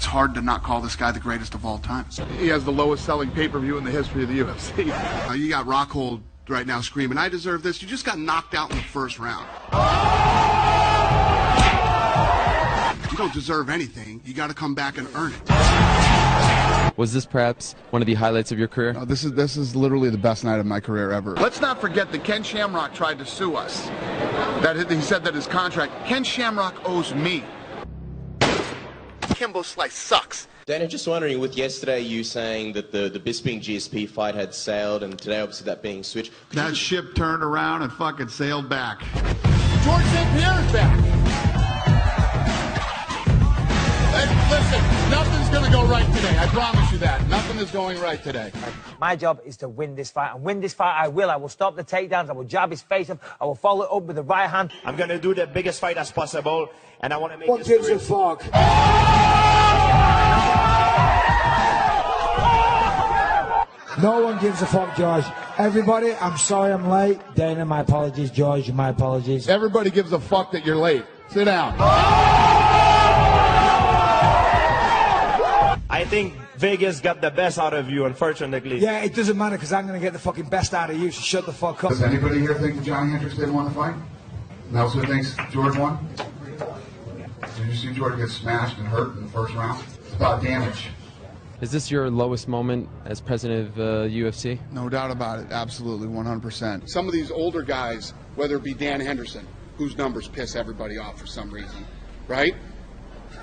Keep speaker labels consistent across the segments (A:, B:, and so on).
A: It's hard to not call this guy the greatest of all time.
B: He has the lowest selling pay-per-view in the history of the UFC.
A: You got Rockhold right now screaming, "I deserve this." You just got knocked out in the first round. You don't deserve anything. You got to come back and earn it.
C: Was this perhaps one of the highlights of your career?
A: This is literally the best night of my career ever.
B: Let's not forget that Ken Shamrock tried to sue us. That he said that his contract, Ken Shamrock owes me.
A: Kimbo Slice sucks.
D: Dana, just wondering, with yesterday you saying that the Bisping GSP fight had sailed, and today obviously that being switched.
B: That ship turned around and fucking sailed back.
E: George St. Pierre is back. Listen, nothing's going to go right today. I promise you that. Nothing is going right today.
F: My job is to win this fight, and win this fight I will. I will stop the takedowns. I will jab his face up. I will follow it up with the right hand.
G: I'm going to do the biggest fight as possible, and I want to make
H: What gives a fuck? No one gives a fuck, George. Everybody, I'm sorry I'm late. Dana, my apologies. George, my apologies.
B: Everybody gives a fuck that you're late. Sit down.
G: I think Vegas got the best out of you, unfortunately.
H: Yeah, it doesn't matter because I'm going to get the fucking best out of you, so shut the fuck up.
A: Does anybody here think that Johnny Hendricks didn't win the fight? Nelson thinks George won? Did you see George get smashed and hurt in the first round? It's about damage.
C: Is this your lowest moment as president of UFC?
A: No doubt about it. Absolutely, 100%.
B: Some of these older guys, whether it be Dan Henderson, whose numbers piss everybody off for some reason, right?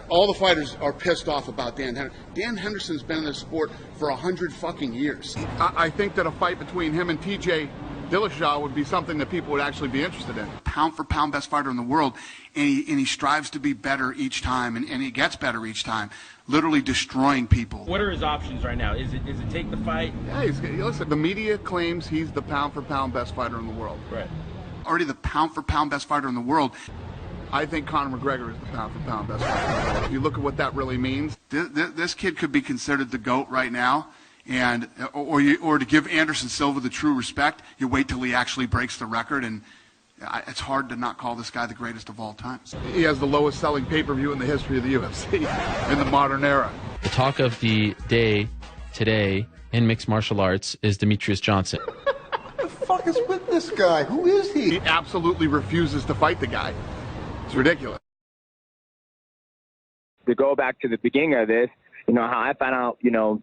B: All the fighters are pissed off about Dan Henderson. Dan Henderson's been in this sport for 100 fucking years. I think that a fight between him and TJ Dillashaw would be something that people would actually be interested in.
A: Pound for pound best fighter in the world, and he strives to be better each time, and he gets better each time, literally destroying people.
I: What are his options right now? Is it take the fight?
B: Yeah, listen, the media claims he's the pound for pound best fighter in the world.
I: Right.
A: Already the pound for pound best fighter in the world.
B: I think Conor McGregor is the pound for pound best fighter. If you look at what that really means.
A: This kid could be considered the GOAT right now, and or to give Anderson Silva the true respect, you wait till he actually breaks the record, and it's hard to not call this guy the greatest of all time.
B: He has the lowest selling pay-per-view in the history of the UFC in the modern era.
C: The talk of the day today in mixed martial arts is Demetrius Johnson.
E: What the fuck is with this guy? Who is he?
B: He absolutely refuses to fight the guy. It's ridiculous.
J: To go back to the beginning of this, how I found out, Dana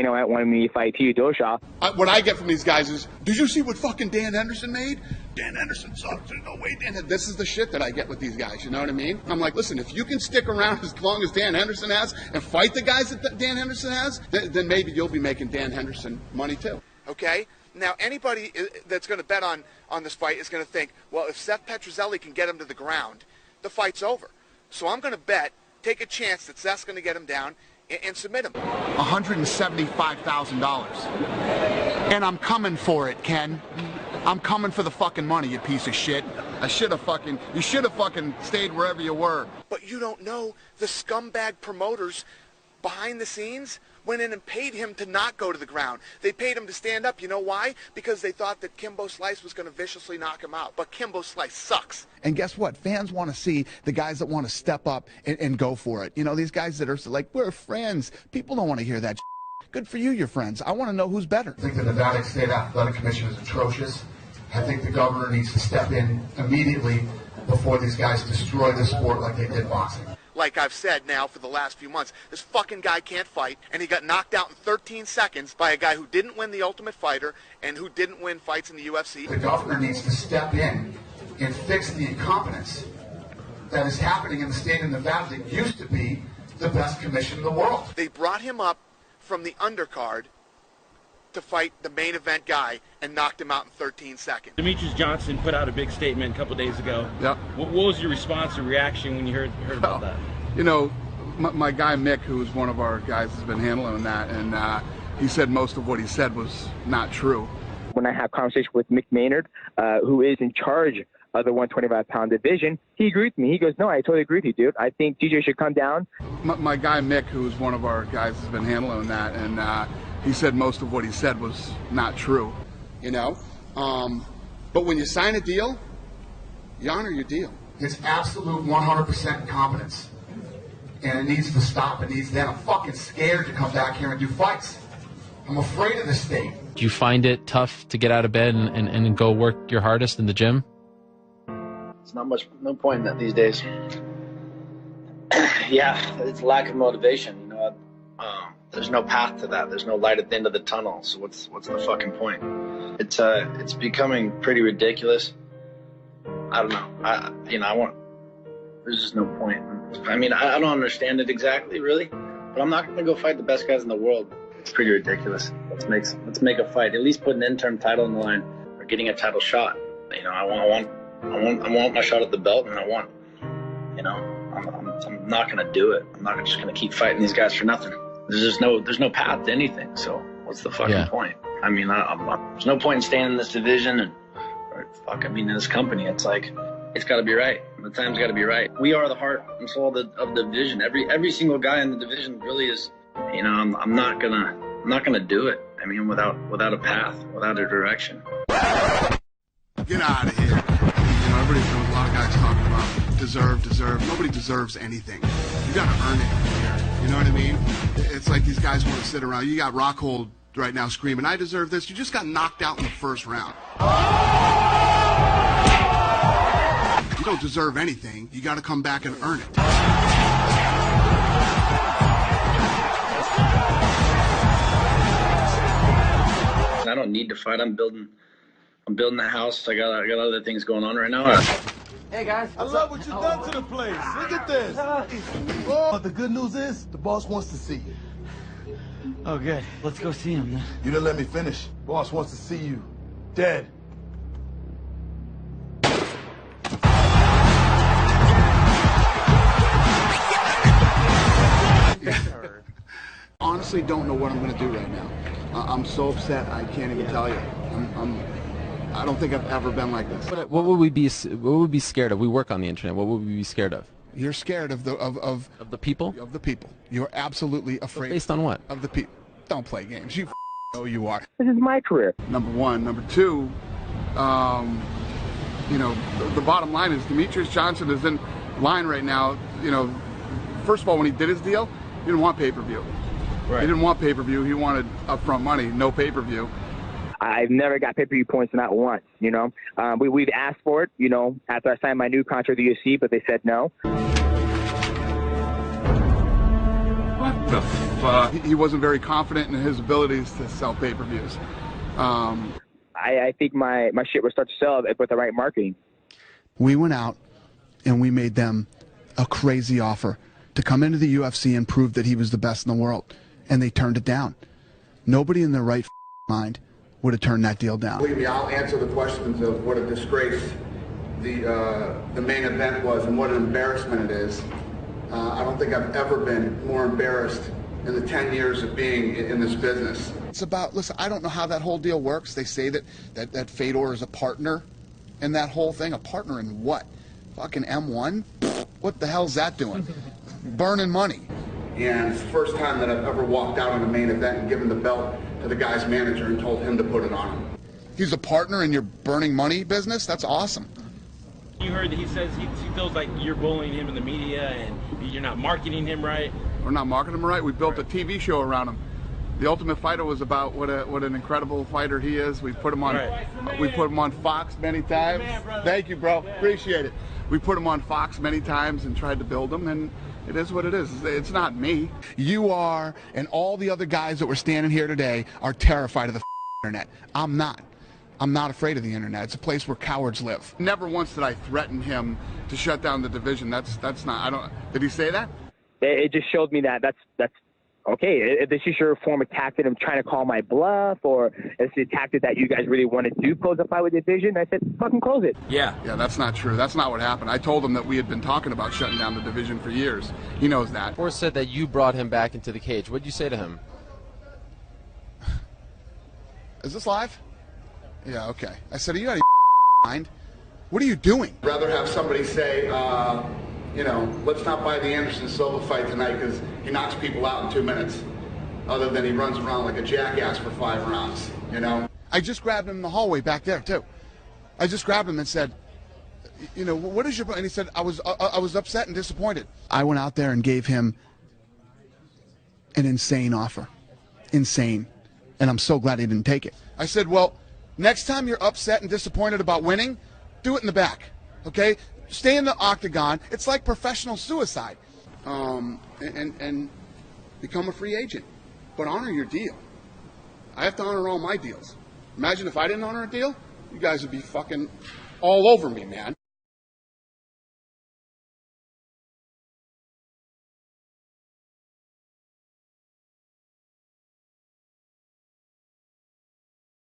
J: White wanted me to fight TJ Dillashaw.
B: What I get from these guys is, did you see what fucking Dan Henderson made? Dan Henderson sucks. There's no way Dan. This is the shit that I get with these guys. You know what I mean? I'm like, listen, if you can stick around as long as Dan Henderson has and fight the guys that Dan Henderson has, then maybe you'll be making Dan Henderson money too. Okay? Now, anybody that's going to bet on this fight is going to think, well, if Seth Petrozelli can get him to the ground, the fight's over. So I'm going to bet, take a chance that Seth's going to get him down and submit him. $175,000. And I'm coming for it, Ken. I'm coming for the fucking money, you piece of shit. You should have fucking stayed wherever you were. But you don't know the scumbag promoters behind the scenes went in and paid him to not go to the ground. They paid him to stand up. You know why? Because they thought that Kimbo Slice was going to viciously knock him out. But Kimbo Slice sucks.
A: And guess what? Fans want to see the guys that want to step up and go for it. These guys that are like, we're friends. People don't want to hear that. Good for you, you're friends. I want to know who's better. I think the Nevada State Athletic Commission is atrocious. I think the governor needs to step in immediately before these guys destroy the sport like they did boxing.
B: Like I've said now for the last few months, this fucking guy can't fight, and he got knocked out in 13 seconds by a guy who didn't win the Ultimate Fighter and who didn't win fights in the UFC.
A: The governor needs to step in and fix the incompetence that is happening in the state of Nevada that used to be the best commission in the world.
B: They brought him up from the undercard to fight the main event guy and knocked him out in 13 seconds.
I: Demetrius Johnson put out a big statement a couple days ago.
B: Yep.
I: What was your response or reaction when you heard about that?
B: My guy Mick, who's one of our guys, has been handling that, and he said most of what he said was not true.
J: When I had conversation with Mick Maynard, who is in charge of the 125-pound division, he agreed with me. He goes, no, I totally agree with you, dude. I think TJ should come down.
B: My guy Mick, who's one of our guys, has been handling that, and he said most of what he said was not true, But when you sign a deal, you honor your deal.
A: It's absolute 100% incompetence. and it needs to stop. It needs to end. I'm fucking scared to come back here and do fights. I'm afraid of the state.
C: Do you find it tough to get out of bed and go work your hardest in the gym?
K: It's no point in that these days. Yeah, it's lack of motivation. You know, there's no path to that. There's no light at the end of the tunnel. So what's the fucking point? It's becoming pretty ridiculous. I don't know. There's just no point. I mean, I don't understand it exactly, really, but I'm not going to go fight the best guys in the world. It's pretty ridiculous. Let's make a fight. At least put an interim title on the line or getting a title shot. You know, I want my shot at the belt, and I want. You know, I'm not going to do it. I'm not just going to keep fighting these guys for nothing. There's no path to anything. So what's the fucking point? I mean, there's no point in staying in this division in this company. It's like, it's got to be right. The time's got to be right. We are the heart and soul of the division. Every single guy in the division really is. You know, I'm not gonna do it. I mean, without a path, without a direction.
B: Get out of here. You know, everybody's doing a lot of guys talking about deserve. Nobody deserves anything. You gotta earn it here. You know what I mean? It's like these guys want to sit around. You got Rockhold right now screaming, "I deserve this." You just got knocked out in the first round. You don't deserve anything. You got to come back and earn it.
K: I don't need to fight. I'm building the house. I got other things going on right now.
L: Hey guys,
E: I love what you've done to the place. Look at this. But the good news is the boss wants to see you.
L: Oh good. Let's go see him then.
E: You didn't let me finish. Boss wants to see you dead.
B: Honestly, don't know what I'm going to do right now. I'm so upset I can't even tell you. I don't think I've ever been like this.
C: What would we be scared of? We work on the internet. What would we be scared of?
B: You're scared of the
C: people?
B: Of the people. You're absolutely afraid.
C: But based on what?
B: Of the people. Don't play games. You know you are.
J: This is my career.
B: Number one. Number two, you know, the bottom line is Demetrius Johnson is in line right now. You know, first of all, when he did his deal, he didn't want pay-per-view. Right. He didn't want pay-per-view. He wanted upfront money, no pay-per-view.
J: I've never got pay-per-view points, not once, you know. We've asked for it, you know, after I signed my new contract with the UFC, but they said no.
B: What the fuck? He wasn't very confident in his abilities to sell pay-per-views.
J: I think my shit would start to sell with the right marketing.
A: We went out and we made them a crazy offer to come into the UFC and prove that he was the best in the world. And they turned it down. Nobody in their right mind would have turned that deal down.
B: Believe me, I'll answer the questions of what a disgrace the main event was and what an embarrassment it is. I don't think I've ever been more embarrassed in the 10 years of being in this business.
A: It's about, listen, I don't know how that whole deal works. They say that Fedor is a partner in that whole thing. A partner in what? Fucking M1? What the hell's that doing? Burning money.
B: And it's the first time that I've ever walked out on a main event and given the belt to the guy's manager and told him to put it on him.
A: He's a partner in your burning money business? That's awesome.
I: You heard that he says he feels like you're bullying him in the media and you're not marketing him right.
B: We're not marketing him right. We built a TV show around him. The Ultimate Fighter was about what an incredible fighter he is. We put him on Fox many times. Thank you, bro. Appreciate it. We put him on Fox many times and tried to build him, and it is what it is. It's not me.
A: You are, and all the other guys that were standing here today are terrified of the internet. I'm not. I'm not afraid of the internet. It's a place where cowards live.
B: Never once did I threaten him to shut down the division. That's not. I don't. Did he say that?
J: It just showed me that that's okay. This is your form of tactic of trying to call my bluff, or it's a tactic that you guys really want to do, close the fight with division. I said, fucking close it.
B: Yeah, that's not true. That's not what happened. I told him that we had been talking about shutting down the division for years. He knows that.
C: Forrest said that you brought him back into the cage. What did you say to him?
A: Is this live? Yeah, okay. I said, are you out of your mind? What are you doing?
B: I'd rather have somebody say, you know, let's not buy the Anderson Silva fight tonight because he knocks people out in 2 minutes, other than he runs around like a jackass for 5 rounds, you know?
A: I just grabbed him in the hallway back there, too. I just grabbed him and said,
B: you know, what is your point? And he said, I was upset and disappointed.
A: I went out there and gave him an insane offer. Insane. And I'm so glad he didn't take it.
B: I said, well, next time you're upset and disappointed about winning, do it in the back, okay? Stay in the octagon. It's like professional suicide. And become a free agent. But honor your deal. I have to honor all my deals. Imagine if I didn't honor a deal, you guys would be fucking all over me, man.